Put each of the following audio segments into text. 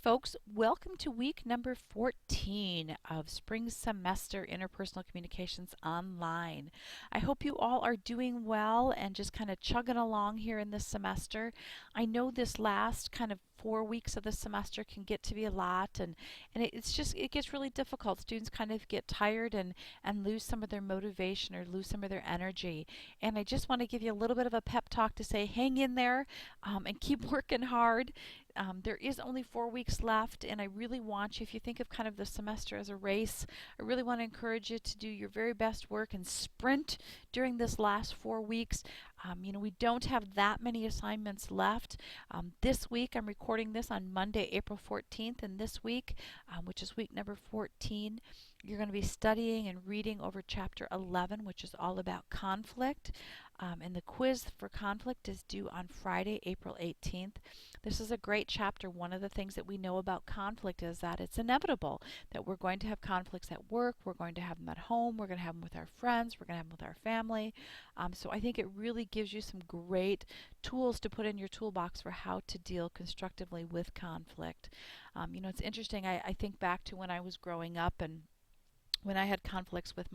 folks, welcome to week number 14 of spring semester interpersonal communications online. I hope you all are doing well and just kind of chugging along here in this semester. I know this last kind of 4 weeks of the semester can get to be a lot, and it gets really difficult. Students kind of get tired and lose some of their motivation or lose some of their energy. And I just want to give you a little bit of a pep talk to say hang in there and keep working hard. There is only 4 weeks left, and I really want you, if you think of kind of the semester as a race, I really want to encourage you to do your very best work and sprint during this last 4 weeks. We don't have that many assignments left. This week, I'm recording this on Monday, April 14th, and this week, which is week number 14, you're going to be studying and reading over chapter 11, which is all about conflict. And the quiz for conflict is due on Friday, April 18th. This is a great chapter. One of the things that we know about conflict is that it's inevitable, that we're going to have conflicts at work, we're going to have them at home, we're going to have them with our friends, we're going to have them with our family. So I think it really gives you some great tools to put in your toolbox for how to deal constructively with conflict. It's interesting. I think back to when I was growing up, and when I had conflicts with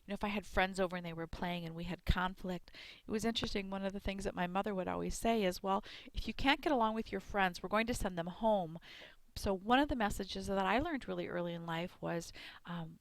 if I had friends over and they were playing and we had conflict, it was interesting. One of the things that my mother would always say is, well, if you can't get along with your friends, we're going to send them home. So one of the messages that I learned really early in life was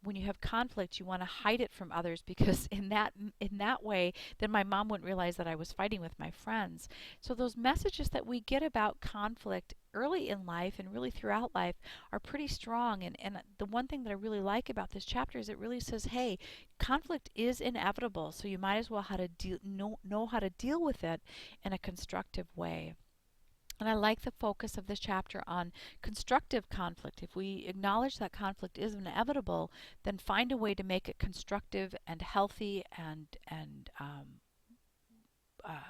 when you have conflict, you want to hide it from others, because in that way, then my mom wouldn't realize that I was fighting with my friends. So those messages that we get about conflict early in life and really throughout life are pretty strong. And the one thing that I really like about this chapter is it really says, hey, conflict is inevitable, so you might as well know how to deal with it in a constructive way. And I like the focus of this chapter on constructive conflict. If we acknowledge that conflict is inevitable, then find a way to make it constructive and healthy and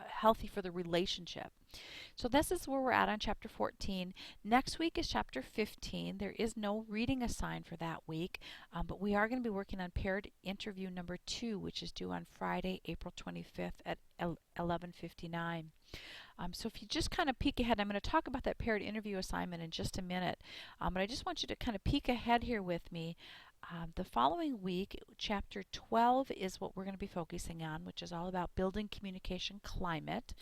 healthy for the relationship. So this is where we're at on chapter 14. Next week is chapter 15. There is no reading assigned for that week, but we are going to be working on paired interview number 2, which is due on Friday, April 25th at 11:59. So if you just kind of peek ahead, I'm going to talk about that paired interview assignment in just a minute, but I just want you to kind of peek ahead here with me. The following week, chapter 12 is what we're going to be focusing on, which is all about building communication climate.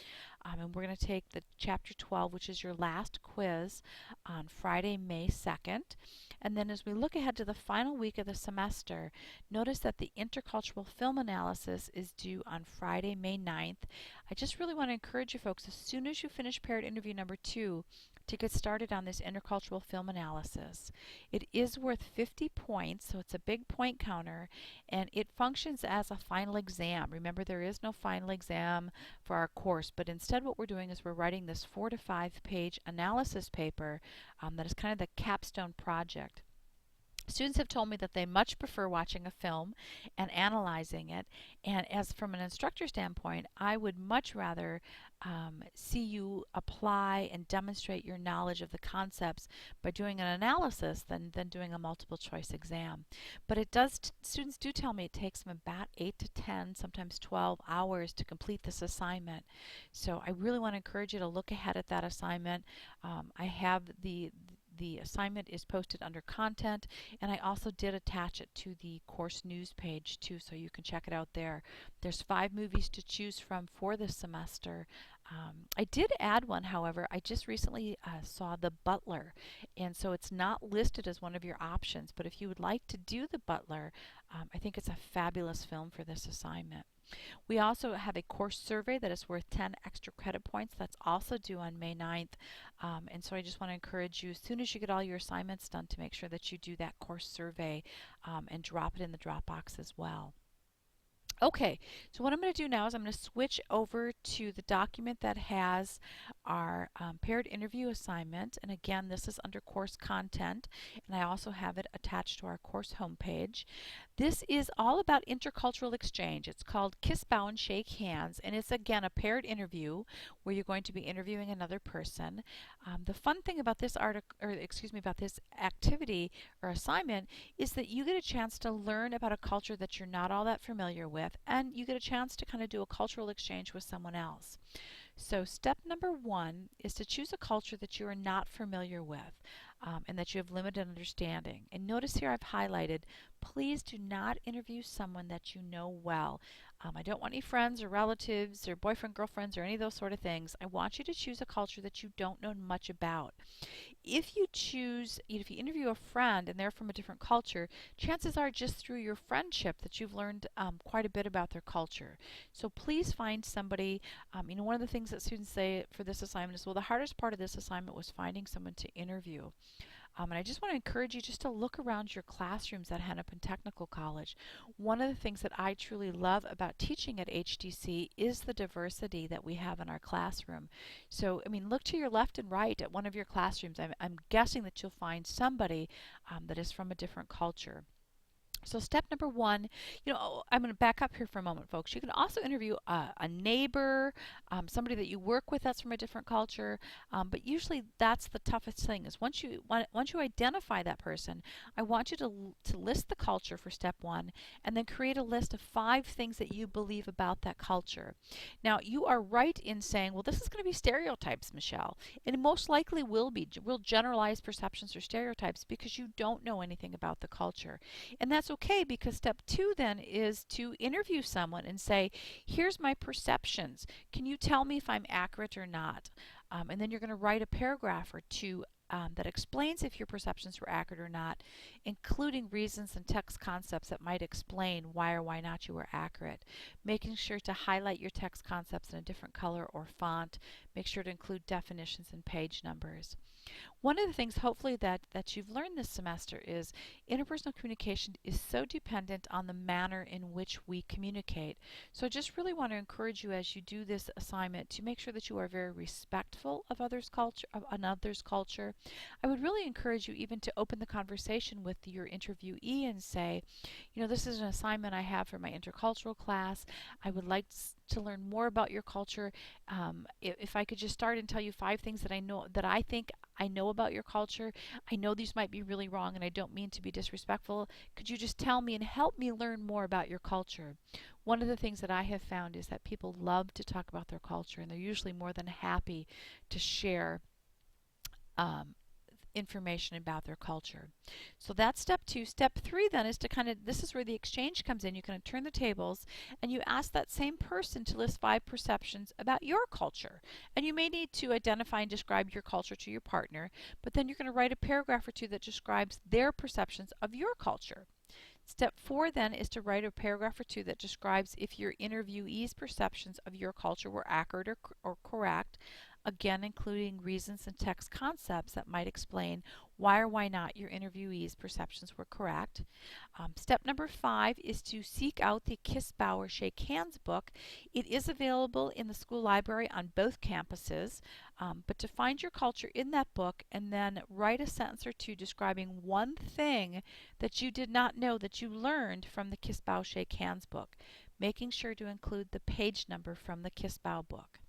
And we're going to take the chapter 12, which is your last quiz, on Friday, May 2nd. And then as we look ahead to the final week of the semester, notice that the intercultural film analysis is due on Friday, May 9th. I just really want to encourage you folks, as soon as you finish paired interview number 2, to get started on this intercultural film analysis. It is worth 50 points, so it's a big point counter, and it functions as a final exam. Remember, there is no final exam for our course, but instead what we're doing is we're writing this 4 to 5 page analysis paper that is kind of the capstone project. Students have told me that they much prefer watching a film and analyzing it, and as from an instructor standpoint, I would much rather see you apply and demonstrate your knowledge of the concepts by doing an analysis than doing a multiple choice exam. But students do tell me it takes them about 8 to 10, sometimes 12 hours to complete this assignment. So I really want to encourage you to look ahead at that assignment. I have the assignment is posted under content, and I also did attach it to the course news page too, so you can check it out there. There's 5 movies to choose from for this semester. I did add one, however. I just recently saw The Butler, and so it's not listed as one of your options, but if you would like to do The Butler, I think it's a fabulous film for this assignment. We also have a course survey that is worth 10 extra credit points. That's also due on May 9th. And so I just want to encourage you, as soon as you get all your assignments done, to make sure that you do that course survey and drop it in the Dropbox as well. Okay, so what I'm going to do now is I'm going to switch over to the document that has our paired interview assignment. And again, this is under course content, and I also have it attached to our course homepage. This is all about intercultural exchange. It's called Kiss, Bow, and Shake Hands, and it's again a paired interview where you're going to be interviewing another person. The fun thing about this about this activity or assignment is that you get a chance to learn about a culture that you're not all that familiar with, and you get a chance to kind of do a cultural exchange with someone else. So step number 1 is to choose a culture that you are not familiar with. and that you have limited understanding. And notice here I've highlighted, please do not interview someone that you know well. I don't want any friends or relatives or boyfriend, girlfriends or any of those sort of things. I want you to choose a culture that you don't know much about. If you interview a friend and they're from a different culture, chances are just through your friendship that you've learned quite a bit about their culture. So please find somebody. One of the things that students say for this assignment is, well, the hardest part of this assignment was finding someone to interview. And I just want to encourage you just to look around your classrooms at Hennepin Technical College. One of the things that I truly love about teaching at HTC is the diversity that we have in our classroom. So, look to your left and right at one of your classrooms. I'm guessing that you'll find somebody that is from a different culture. So step number one, I'm going to back up here for a moment, folks. You can also interview a neighbor, somebody that you work with that's from a different culture, but usually that's the toughest thing is once you identify that person, I want you to list the culture for step one and then create a list of 5 things that you believe about that culture. Now, you are right in saying, well, this is going to be stereotypes, Michelle, and it most likely will be real generalized perceptions or stereotypes because you don't know anything about the culture. And that's okay, because step 2 then is to interview someone and say, here's my perceptions. Can you tell me if I'm accurate or not? And then you're going to write a paragraph or 2 that explains if your perceptions were accurate or not, including reasons and text concepts that might explain why or why not you were accurate. Making sure to highlight your text concepts in a different color or font. Make sure to include definitions and page numbers. One of the things, hopefully, that you've learned this semester is interpersonal communication is so dependent on the manner in which we communicate. So I just really want to encourage you as you do this assignment to make sure that you are very respectful of another's culture. I would really encourage you even to open the conversation with your interviewee and say, this is an assignment I have for my intercultural class. I would like to learn more about your culture. If I could just start and tell you 5 things that I think I know about your culture. I know these might be really wrong and I don't mean to be disrespectful. Could you just tell me and help me learn more about your culture? One of the things that I have found is that people love to talk about their culture and they're usually more than happy to share information about their culture. So that's step 2. Step 3 then is to this is where the exchange comes in. You can turn the tables and you ask that same person to list 5 perceptions about your culture. And you may need to identify and describe your culture to your partner, but then you're going to write a paragraph or 2 that describes their perceptions of your culture. Step 4 then is to write a paragraph or 2 that describes if your interviewee's perceptions of your culture were accurate or correct, again including reasons and text concepts that might explain why or why not your interviewee's perceptions were correct. Step number 5 is to seek out the Kiss Bow or Shake Hands book. It is available in the school library on both campuses, but to find your culture in that book and then write a sentence or 2 describing one thing that you did not know that you learned from the Kiss Bow Shake Hands book, making sure to include the page number from the Kiss Bow book.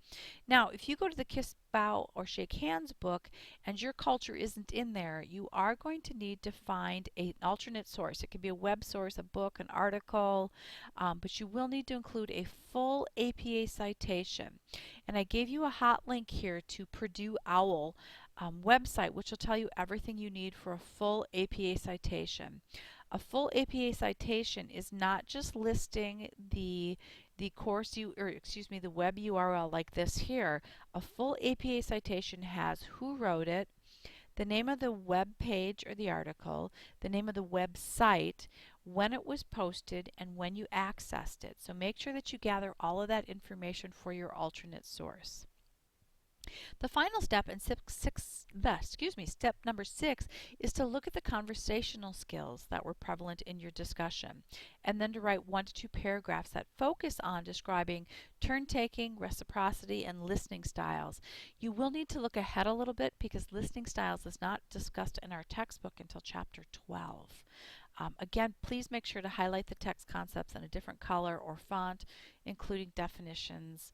Now, if you go to the Kiss, Bow, or Shake Hands book and your culture isn't in there, you are going to need to find an alternate source. It could be a web source, a book, an article, but you will need to include a full APA citation. And I gave you a hot link here to Purdue OWL website, which will tell you everything you need for a full APA citation. A full APA citation is not just listing the web URL like this here. A full APA citation has who wrote it, the name of the web page or the article, the name of the website, when it was posted, and when you accessed it. So make sure that you gather all of that information for your alternate source. The final step in step number 6 is to look at the conversational skills that were prevalent in your discussion and then to write 1 to 2 paragraphs that focus on describing turn-taking, reciprocity, and listening styles. You will need to look ahead a little bit because listening styles is not discussed in our textbook until chapter 12. Again, please make sure to highlight the text concepts in a different color or font, including definitions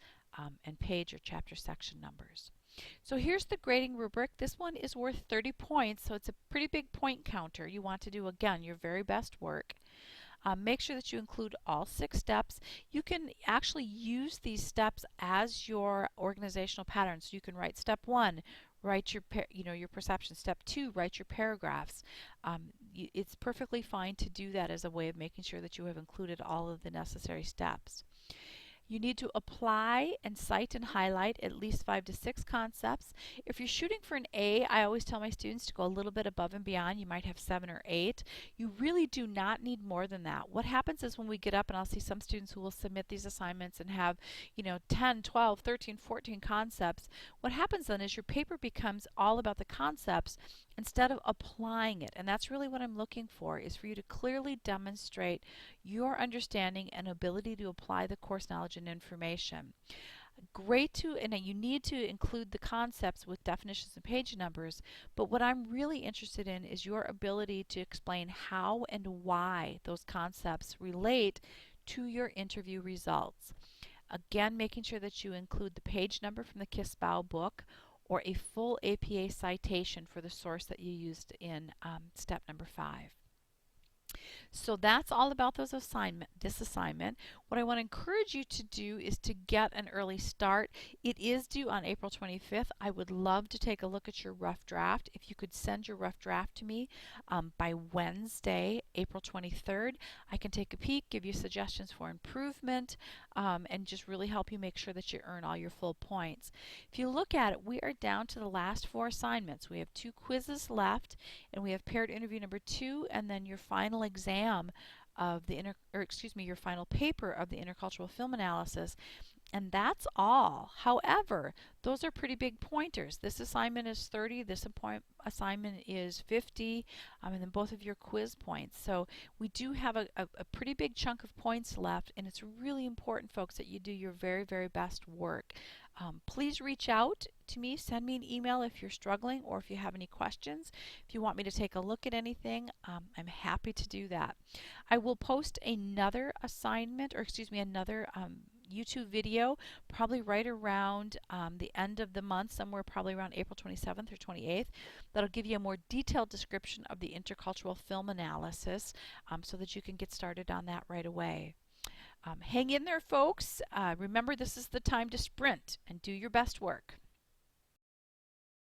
and page or chapter section numbers. So here's the grading rubric. This one is worth 30 points, so it's a pretty big point counter. You want to do, again, your very best work. Make sure that you include all 6 steps. You can actually use these steps as your organizational pattern. So you can write step 1, write your perception. Step 2, write your paragraphs. It's perfectly fine to do that as a way of making sure that you have included all of the necessary steps. You need to apply and cite and highlight at least 5 to 6 concepts. If you're shooting for an A, I always tell my students to go a little bit above and beyond. You might have 7 or 8. You really do not need more than that. What happens is when we get up, and I'll see some students who will submit these assignments and have, 10, 12, 13, 14 concepts. What happens then is your paper becomes all about the concepts instead of applying it. And that's really what I'm looking for, is for you to clearly demonstrate your understanding and ability to apply the course knowledge and information. And you need to include the concepts with definitions and page numbers, but what I'm really interested in is your ability to explain how and why those concepts relate to your interview results. Again, making sure that you include the page number from the KISS-BOW book or a full APA citation for the source that you used in step number 5. So that's all about this assignment. What I want to encourage you to do is to get an early start. It is due on April 25th. I would love to take a look at your rough draft. If you could send your rough draft to me by Wednesday, April 23rd, I can take a peek, give you suggestions for improvement, and just really help you make sure that you earn all your full points. If you look at it, we are down to the last 4 assignments. We have 2 quizzes left, and we have paired interview number 2, and then your final exam of the your final paper of the intercultural film analysis. And that's all. However, those are pretty big pointers. This assignment is 30, this assignment is 50, and then both of your quiz points. So we do have a pretty big chunk of points left, and it's really important, folks, that you do your very, very best work. Please reach out to me. Send me an email if you're struggling or if you have any questions. If you want me to take a look at anything, I'm happy to do that. I will post another assignment, or another YouTube video probably right around the end of the month, somewhere probably around April 27th or 28th. That'll give you a more detailed description of the intercultural film analysis so that you can get started on that right away. Hang in there, folks. Remember, this is the time to sprint and do your best work.